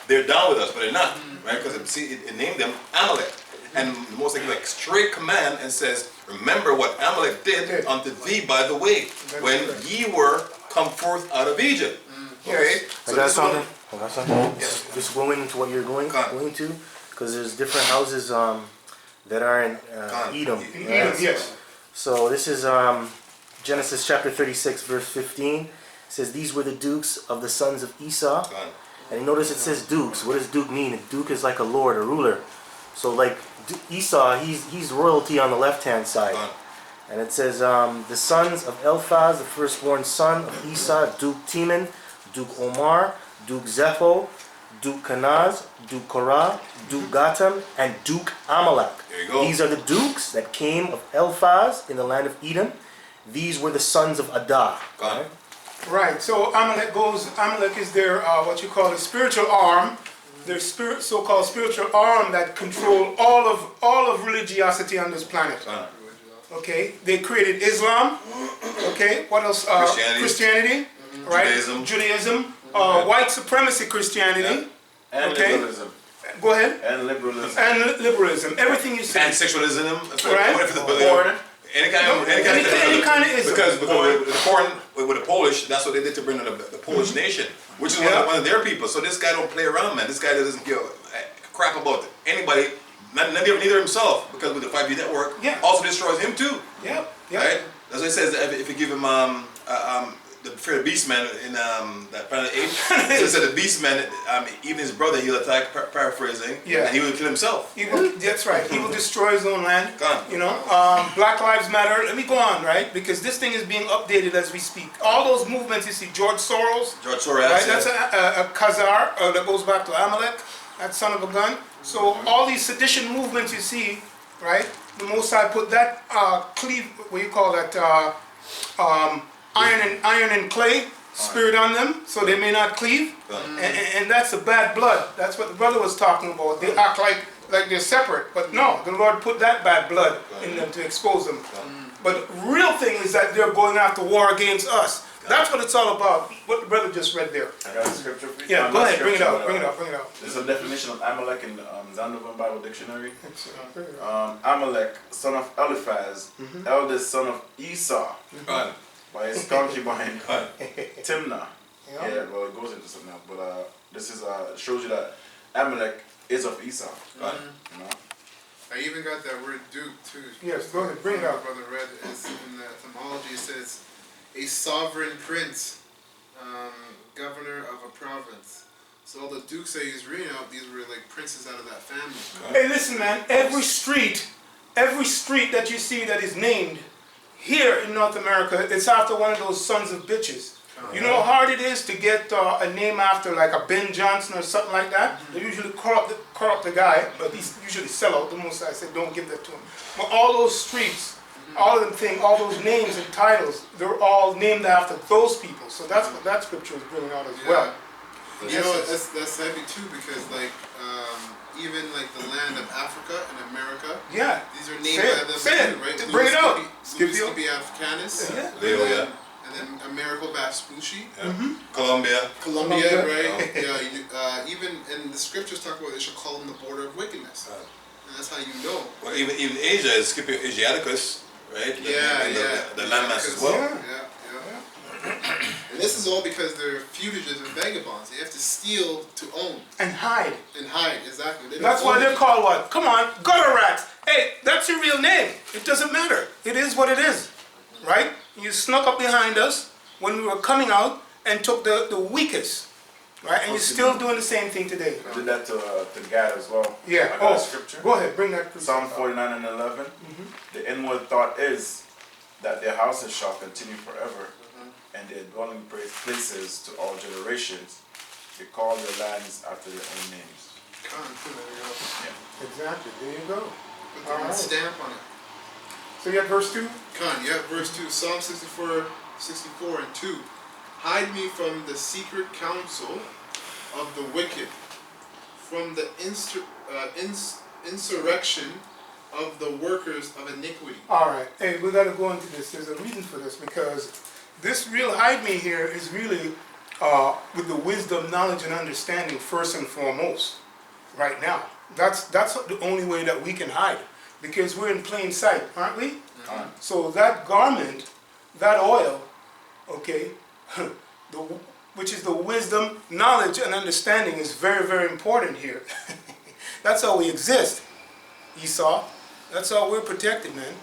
they're down with us, but they're not, right? Because it named them Amalek. And the Most High gives like straight command and says, remember what Amalek did unto thee by the way, when ye were come forth out of Egypt. Okay? I got something. Yes. Just going into what you're going to, because there's different houses that are in Edom. Right? Yes. So this is Genesis chapter 36, verse 15. It says, these were the dukes of the sons of Esau. And you notice it says dukes. What does duke mean? A duke is like a lord, a ruler. So like Esau, he's royalty on the left-hand side. And it says, the sons of Eliphaz, the firstborn son of Esau, Duke Teman, Duke Omar, Duke Zepho, Duke Kenaz, Duke Korah, Duke Gatam, and Duke Amalek. There you go. These are the dukes that came of Eliphaz in the land of Edom. These were the sons of Adah. Right? Right. So Amalek is their what you call a spiritual arm, their so-called spiritual arm that control all of religiosity on this planet. Okay. They created Islam. Okay. What else? Christianity. Right. Judaism. White supremacy Christianity. And liberalism. Go ahead. And liberalism. And liberalism. Everything you say. And sexualism. Right. Any kind of ism. Because with the Polish, that's what they did to bring in the Polish nation, which is one of their people. So this guy don't play around, man. This guy doesn't give a crap about anybody, neither himself, because with the 5G network, also destroys him too. Yeah. Right? That's what it says. If you give him the fear of Beastman in that Planet 8, it said the Beastman, even his brother, he'll attack, paraphrasing, and he will kill himself. That's right. He will destroy his own land. You know, Black Lives Matter. Let me go on, right? Because this thing is being updated as we speak. All those movements you see, George Soros, right? That's a Khazar that goes back to Amalek, that son of a gun. So all these sedition movements you see, right? The Most High put that what do you call that? Iron and clay spirit on them, so they may not cleave, and that's a bad blood. That's what the brother was talking about. They act like they're separate, but no, the Lord put that bad blood in them to expose them. But the real thing is that they're going after war against us. That's what it's all about. What the brother just read there. I got a scripture for you. Yeah, go ahead, bring it out. This is a definition of Amalek in the Zondervan Bible Dictionary. Amalek, son of Eliphaz, eldest son of Esau. By his concubine, Timnah. Yeah, well, it goes into something else, but this is shows you that Amalek is of Esau. You know? I even got that word duke too. Yes, go ahead, bring it out. Brother read is in the etymology. It says a sovereign prince, governor of a province. So all the dukes that he's reading out, these were like princes out of that family. Hey, listen, man. Every street that you see that is named here in North America, it's after one of those sons of bitches. You know how hard it is to get a name after like a Ben Johnson or something like that? They usually corrupt the guy, but he's usually sell out. The Most I said, don't give that to him. But all those streets, all of them things, all those names and titles, they're all named after those people. So that's what that scripture is bringing out as well. You know, that's heavy too, because like even like the land of Africa and America, these are named by them, right? Bring it out. Scipio Africanus, and then Amerigo Vespucci, Colombia, right? Even and the scriptures talk about they should call them the border of wickedness, and that's how you know. Well, even Asia is Scipio Asiaticus, right? The landmass as well. And this is all because they're fugitives and vagabonds. They have to steal to own. And hide. Exactly. That's why they're called what? Come on, gutter rats. Hey, that's your real name. It doesn't matter. It is what it is. Right? You snuck up behind us when we were coming out and took the weakest. Right? And you're still doing the same thing today. I did that to Gad as well. Yeah. I got a scripture. Go ahead, bring that. Psalm 49 and 11. The inward thought is that their houses shall continue forever, and their dwelling places to all generations. They call their lands after their own names. Exactly. There you go. Put the stamp on it. So you have verse 2? Verse 2. Psalm 64 and 2. Hide me from the secret counsel of the wicked, from the insurrection of the workers of iniquity. All right. Hey, we got to go into this. There's a reason for this, because this real hide me here is really with the wisdom, knowledge, and understanding first and foremost. Right now, that's the only way that we can hide, because we're in plain sight, aren't we? So that garment, that oil, okay, which is the wisdom, knowledge, and understanding, is very, very important here. That's how we exist, Esau. That's how we're protected, man.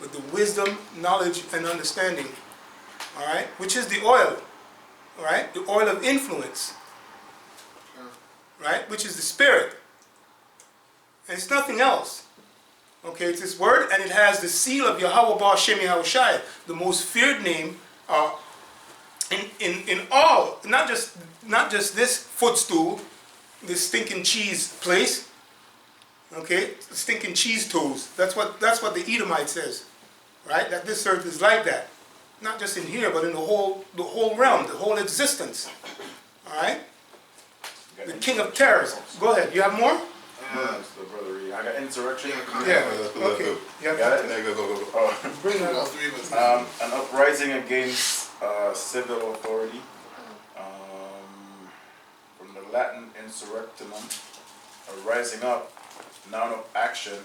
With the wisdom, knowledge, and understanding. All right? Which is the oil. All right? The oil of influence. Right? Which is the spirit. And it's nothing else. Okay? It's this word, and it has the seal of Yahweh Ba Shem Yahushai, the most feared name in all, not just this footstool, this stinking cheese place. Okay, stinking cheese toes. That's what the Edomite says, right? That this earth is like that, not just in here, but in the whole realm, the whole existence. All right. The king of terrors. Go ahead. You have more? I got insurrection. Yeah. Okay. Yeah. Got it. Go. Bring that up. An uprising against civil authority. From the Latin insurrectionum, a rising up. Noun of action,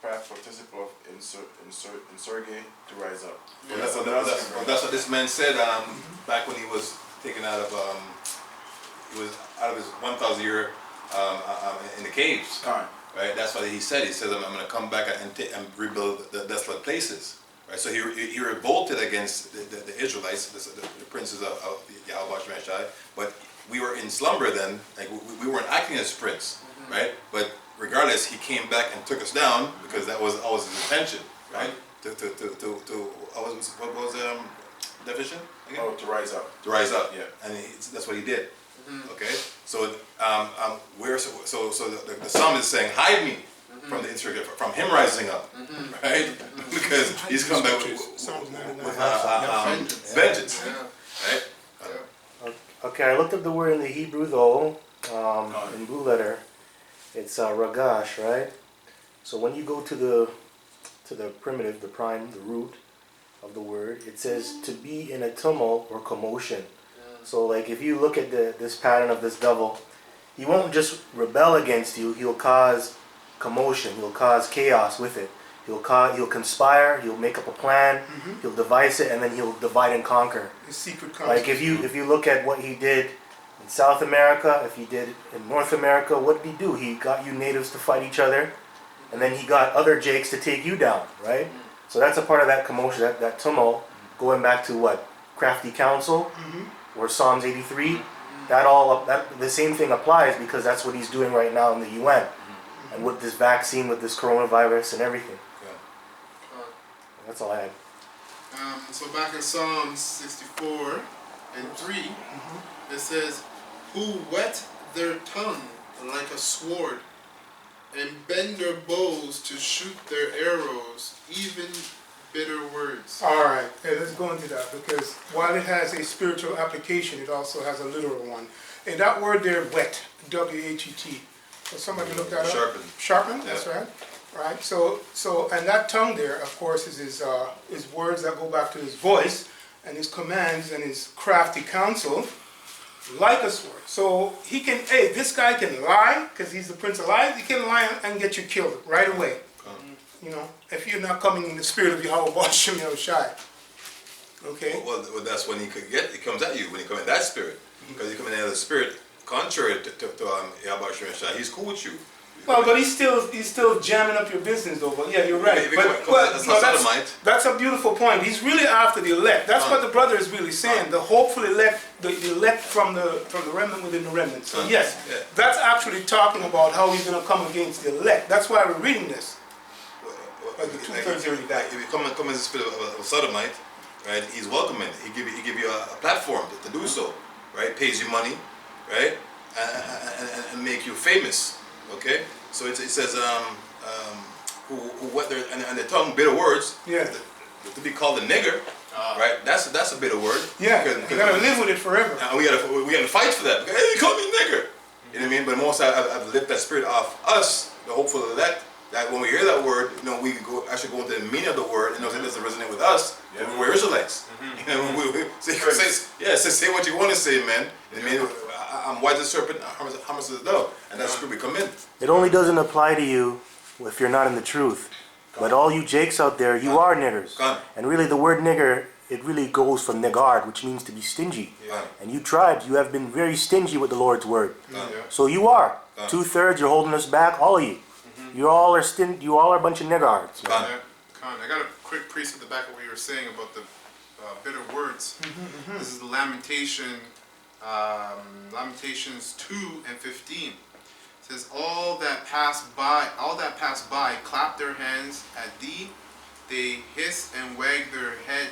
past participle of insurge, to rise up. Well, that's what this man said back when he was taken out of his 1,000 year in the caves. Right. That's what he said. He says, "I'm going to come back and rebuild the desolate places." Right. So he revolted against the Israelites, the princes of Yahweh Shemeshai, but we were in slumber then. Like we weren't acting as prince. Right, but regardless, he came back and took us down because that was always his intention, right? What was the definition again? Oh, to rise up. To rise up, yeah, and that's what he did. Okay, so the psalm is saying, hide me from the insurrection, from him rising up, right? Because he's come back with vengeance, right? Okay, I looked up the word in the Hebrew though, in blue letter. It's ragash, right? So when you go to the primitive, the prime, the root of the word, it says to be in a tumult or commotion. So like if you look at this pattern of this devil, he won't just rebel against you, he'll cause commotion, he'll cause chaos with it. He'll conspire, he'll make up a plan, he'll devise it, and then he'll divide and conquer. His secret concept. Like if you look at what he did in South America, if he did in North America, what did he do? He got you natives to fight each other, and then he got other Jakes to take you down, right? So that's a part of that commotion, that tumult, going back to what? Crafty counsel, or Psalms 83. The same thing applies because that's what he's doing right now in the UN. And with this vaccine, with this coronavirus and everything. That's all I had. So back in Psalms 64 and 3, it says, who whet their tongue like a sword, and bend their bows to shoot their arrows, even bitter words. All right, hey, let's go into that, because while it has a spiritual application, it also has a literal one. And that word there, whet, W-H-E-T. So somebody look that up. Sharpen. Sharpen, that's right. Right. So, and that tongue there, of course, is his words that go back to his voice and his commands and his crafty counsel, like a sword. So he can, hey, this guy can lie because he's the prince of lies. He can lie and get you killed right away. You know, if you're not coming in the spirit of Yahweh Ba Shem Yahushai. Okay. Well, that's when he comes at you when he comes in that spirit, because he comes in the spirit contrary to Yahweh Shem Yahushai. He's cool with you. Well, but he's still jamming up your business, though. But yeah, you're right. That's a beautiful point. He's really after the elect. That's what the brother is really saying. The hopeful elect, the elect from the remnant within the remnant. So yes, that's actually talking about how he's going to come against the elect. That's why we're reading this. Like the 2/3 already died. If you come in the spirit of a sodomite, right? He's welcoming. He give you a platform to do so, right? Pays you money, right? And make you famous. Okay, so it says who what their and the tongue bitter words. Yeah. To be called a nigger, right? That's a bitter word. Yeah. You gotta live with it forever. And we gotta fight for that. Hey, you call me a nigger. You know what I mean? But most I've lifted that spirit off us, the hopeful elect, that when we hear that word, you know, we can go actually go into the meaning of the word, and it doesn't resonate with us. Yeah. We're Israelites. You know, say what you want to say, man. I mean, I'm white as a serpent, harmless as a dove, and that's where we come in. It only doesn't apply to you if you're not in the truth. But all you jakes out there, you are niggers. And really the word nigger, it really goes from negard, which means to be stingy. Yeah. And you tribes, you have been very stingy with the Lord's word. Yeah. So you are. 2/3, you're holding us back, all of you. You all are a bunch of niggards. Con, I got a quick piece at the back of what you were saying about the bitter words. This is Lamentations 2:15. It says, all that pass by clap their hands at thee. They hiss and wag their head